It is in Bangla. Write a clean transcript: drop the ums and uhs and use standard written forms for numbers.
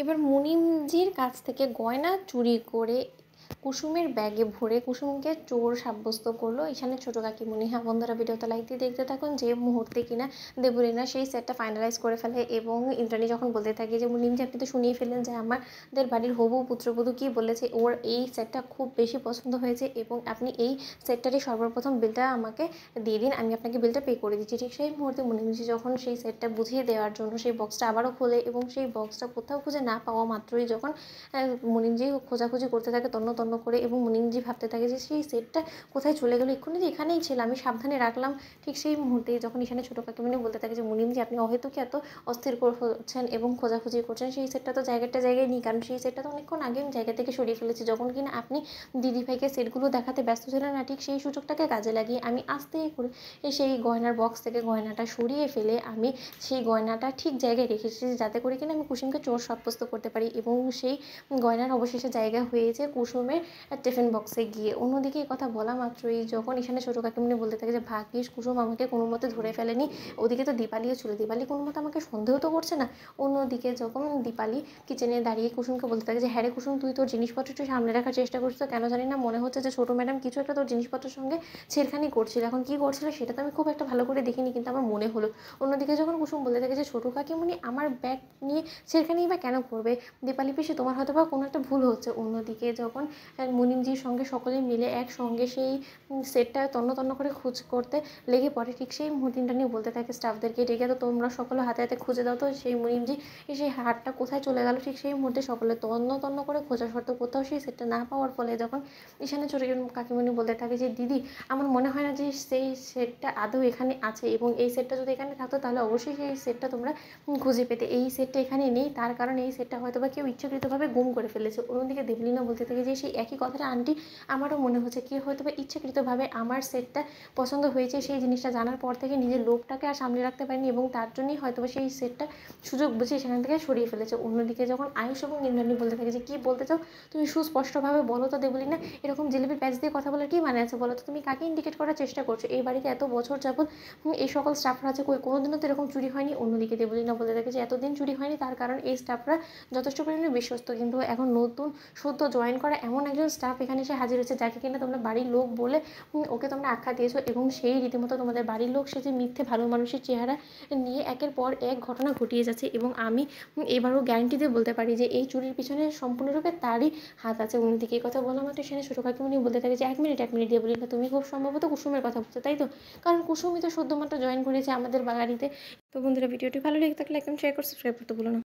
এবার মুনিমজির কাছ থেকে গয়না চুরি করে কুসুমের ব্যাগে ভরে কুসুমকে চোর সাব্যস্ত করলো এখানে ছোটো কাকিমণি। হ্যাঁ বন্ধুরা, ভিডিওতে লাইক দিয়ে দেখতে থাকুন। যে মুহূর্তে কিনা দেবলীনা সেই সেটটা ফাইনালাইজ করে ফেলে এবং ইন্দ্রাণী যখন বলতে থাকে যে মুনিমজি আপনি তো শুনিয়ে ফেললেন যে আমাদের বাড়ির হবু পুত্রবধূ কী বলেছে, ওর এই সেটটা খুব বেশি পছন্দ হয়েছে এবং আপনি এই সেটটারই সর্বপ্রথম বিলটা আমাকে দিয়ে দিন, আমি আপনাকে বিলটা পে করে দিচ্ছি। ঠিক সেই মুহূর্তে মুনিমজি যখন সেই সেটটা বুঝিয়ে দেওয়ার জন্য সেই বক্সটা আবারও খোলে এবং সেই বক্সটা কোথাও খুঁজে না পাওয়া মাত্রই যখন মুনিমজি খোঁজাখুঁজি করতে থাকে তন্ন তন্ন করে এবং মুনিমজি ভাবতে থাকে যে সেই সেটটা কোথায় চলে গেলো, এক্ষুনি যে এখানেই ছিল, আমি সাবধানে রাখলাম। ঠিক সেই মুহূর্তে যখন এখানে ছোটো কাকিমণি বলতে থাকে যে মুনিমজি আপনি অহেতুক এত অস্থির হচ্ছেন এবং খোঁজাখুঁজি করছেন, সেই সেটটা তো জায়গায় নেই, কারণ সেই সেটটা তো অনেকক্ষণ আগে আমি জায়গা থেকে সরিয়ে ফেলেছি। যখন কিনা আপনি দিদিভাইকে সেটগুলো দেখাতে ব্যস্ত ছিলেন না, ঠিক সেই সুযোগটাকে কাজে লাগিয়ে আমি আস্তে করে সেই গয়নার বক্স থেকে গয়নাটা সরিয়ে ফেলে আমি সেই গয়নাটা ঠিক জায়গায় রেখেছি যাতে করে কিনা আমি কুসুমকে চোর সাব্যস্ত করতে পারি এবং সেই গয়নার অবশেষে জায়গা হয়েছে কুসুমের টিফিন বক্সে গিয়ে। অন্যদিকে কথা বলা মাত্রই যখন এখানে ছোটো কাকিমণি বলতে থাকে যে ভাগ্যিস কুসুম আমাকে কোনো মতে ধরে ফেলেনি, ওদিকে তো দীপালিও ছিল, দীপালি কোনো মতে আমাকে সন্দেহ তো করছে না। অন্যদিকে যখন দীপালি কিচেনে দাঁড়িয়ে কুসুমকে বলতে থাকে যে হ্যাঁ রে কুসুম, তুই তোর জিনিসপত্র একটু সামনে রাখার চেষ্টা করছিস, কেন জানি না মনে হচ্ছে যে ছোটো ম্যাডাম কিছু একটা তোর জিনিসপত্রের সঙ্গে ছেড়খানি করছিল, এখন কী করছিল সেটা তো আমি খুব একটা ভালো করে দেখিনি কিন্তু আমার মনে হলো। অন্যদিকে যখন কুসুম বলতে থাকে যে ছোটো কাকিমণি আমার ব্যাগ নিয়ে ছেড়খানি বা কেন করবে, দীপালি পিসি তোমার হয়তো বা কোনো একটা ভুল হচ্ছে। অন্যদিকে যখন মুনিমজির সঙ্গে সকলে মিলে একসঙ্গে সেই সেটটা তন্ন তন্ন করে খোঁজ করতে লেগে পড়ে, ঠিক সেই মুহূর্তটা নিয়ে বলতে থাকে স্টাফদেরকে ডেকে তো তোমরা সকলে হাতে হাতে খুঁজে দাও তো সেই মুনিমজি সেই হারটা কোথায় চলে গেল। ঠিক সেই মুহূর্তে সকলে তন্ন তন্ন করে খোঁজা সত্ত্বেও কোথাও সেই সেটটা না পাওয়ার ফলে যখন এখানে ছোটো কাকিমণি বলতে থাকে যে দিদি আমার মনে হয় না যে সেই সেটটা আদৌ এখানে আছে এবং এই সেটটা যদি এখানে থাকতো তাহলে অবশ্যই সেই সেটটা তোমরা খুঁজে পেতে, এই সেটটা এখানে নেই তার কারণ এই সেটটা হয়তো বা কেউ ইচ্ছাকৃতভাবে গুম করে ফেলেছে। অন্যদিকে দেবলীনা বলতে থাকে যে সেই একই কথাটা আন্টি আমারও মনে হচ্ছে, কেউ হয়তো বা ইচ্ছাকৃতভাবে আমার সেটটা পছন্দ হয়েছে সেই জিনিসটা জানার পর থেকে নিজের লোকটাকে আর সামনে রাখতে পারেনি এবং তার জন্যই হয়তো বা সেই সেটটা সুযোগ বুঝে সেখান থেকে সরিয়ে ফেলেছে। অন্যদিকে যখন আয়ুষ এবং ইন্দ্রাণী বলতে থাকে যে কী বলতে চাও তুমি সুস্পষ্টভাবে বলো তো দেবলীনা, এরকম জিলিপির প্যাচ দিয়ে কথা বলার কী মানে আছে বলো তো, তুমি কাকে ইন্ডিকেট করার চেষ্টা করছো, এই বাড়িতে এত বছর যাবত এই সকল স্টাফরা আছে কোনোদিনও তো এরকম চুরি হয়নি। অন্যদিকে দেবলীনা বলতে থাকে যে এতদিন চুরি হয়নি তার কারণ এই স্টাফরা যথেষ্ট পরিমাণে বিশ্বস্ত, কিন্তু এখন নতুন সদ্য জয়েন করা এমন একজন স্টাফ এখানে এসে হাজির হয়েছে যাকে কিনা তোমরা বাড়ির লোক বলে ওকে তোমরা আখ্যা দিয়েছো এবং সেই রীতিমতো তোমাদের বাড়ির লোক সে যে মিথ্যে ভালো মানুষের চেহারা নিয়ে একের পর এক ঘটনা ঘটিয়ে যাচ্ছে এবং আমি এবারও গ্যারান্টি দিয়ে বলতে পারি যে এই চুরির পিছনে সম্পূর্ণরূপে তারই হাত আছে। অন্যদিকে এই কথা বলা মাত্র সেখানে ছোটো কাকিমণি বলতে থাকে যে এক মিনিট দিয়ে বলি না, তুমি খুব সম্ভবত কুসুমের কথা বলছো তাই তো, কারণ কুসুমই তো সদ্যমাত্র জয়েন করেছে আমাদের বাড়িতে। তো বন্ধুরা, ভিডিওটি ভালো লেগে থাকলে একদম শেয়ার করে সাবস্ক্রাইব করতে ভুলো না।